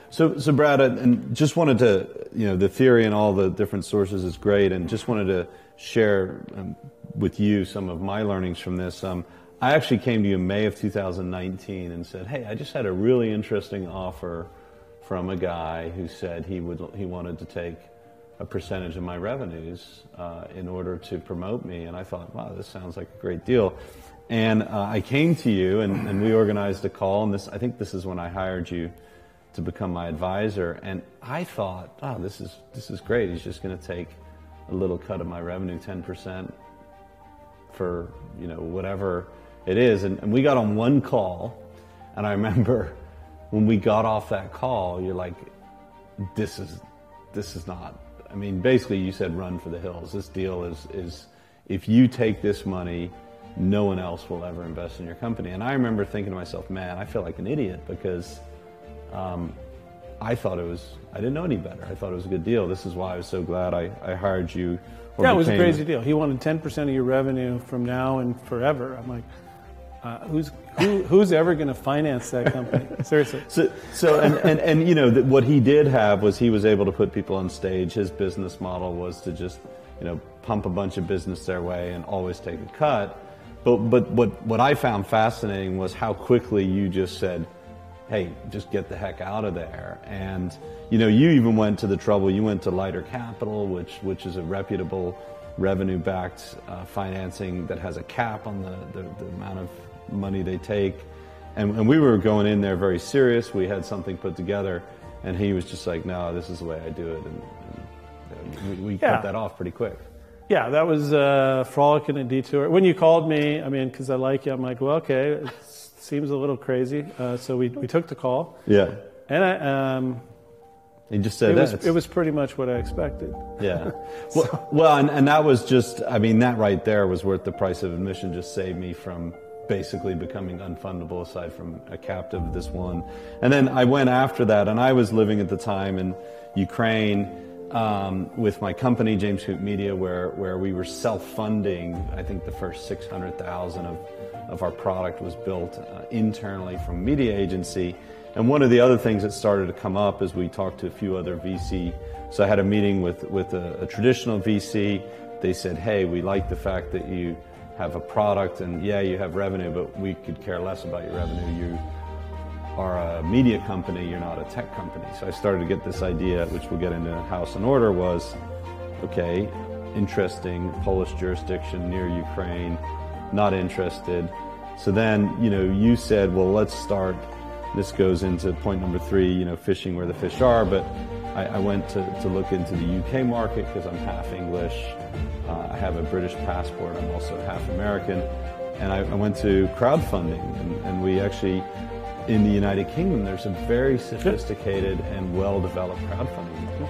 So Brad, and just wanted to, the theory and all the different sources is great, and just wanted to share with you some of my learnings from this. I actually came to you in May of 2019 and said, hey, I just had a really interesting offer from a guy who said he wanted to take a percentage of my revenues in order to promote me. And I thought, wow, this sounds like a great deal. And I came to you, and we organized a call. And I think this is when I hired you to become my advisor. And I thought, oh, this is great. He's just going to take a little cut of my revenue, 10% for whatever it is. And we got on one call, and I remember when we got off that call, you're like, this is not. I mean, basically, you said run for the hills. This deal is if you take this money, no one else will ever invest in your company. And I remember thinking to myself, man, I feel like an idiot because I thought I didn't know any better. I thought it was a good deal. This is why I was so glad I hired you. Yeah, it was a crazy deal. He wanted 10% of your revenue from now and forever. I'm like, who's ever going to finance that company? Seriously. So what he did have was he was able to put people on stage. His business model was to just pump a bunch of business their way and always take a cut. But what I found fascinating was how quickly you just said, hey, just get the heck out of there. And you even went to the trouble. You went to Lighter Capital, which is a reputable revenue-backed financing that has a cap on the amount of money they take. And we were going in there very serious. We had something put together, and he was just like, no, this is the way I do it. And we cut that off pretty quick. Yeah, that was a frolic and a detour. When you called me, I mean, because I like you, I'm like, well, okay, it seems a little crazy. So we took the call. Yeah. And he just said it was pretty much what I expected. Yeah. Well, and that was just, I mean, that right there was worth the price of admission. Just saved me from basically becoming unfundable aside from a captive of this one. And then I went after that, and I was living at the time in Ukraine with my company, James Hoop Media, where we were self-funding. I think the first 600,000 of our product was built internally from media agency. And one of the other things that started to come up is we talked to a few other VC. So I had a meeting with a traditional VC. They said, hey, we like the fact that you have a product and yeah, you have revenue, but we could care less about your revenue. You are a media company, you're not a tech company. So I started to get this idea, which we'll get into House and Order, was, okay, interesting, Polish jurisdiction near Ukraine, not interested. So then, you said, well, let's start. This goes into point number 3, fishing where the fish are, but I went to look into the UK market because I'm half English. I have a British passport. I'm also half American. And I went to crowdfunding, and we actually, in the United Kingdom, there's a very sophisticated and well-developed crowdfunding.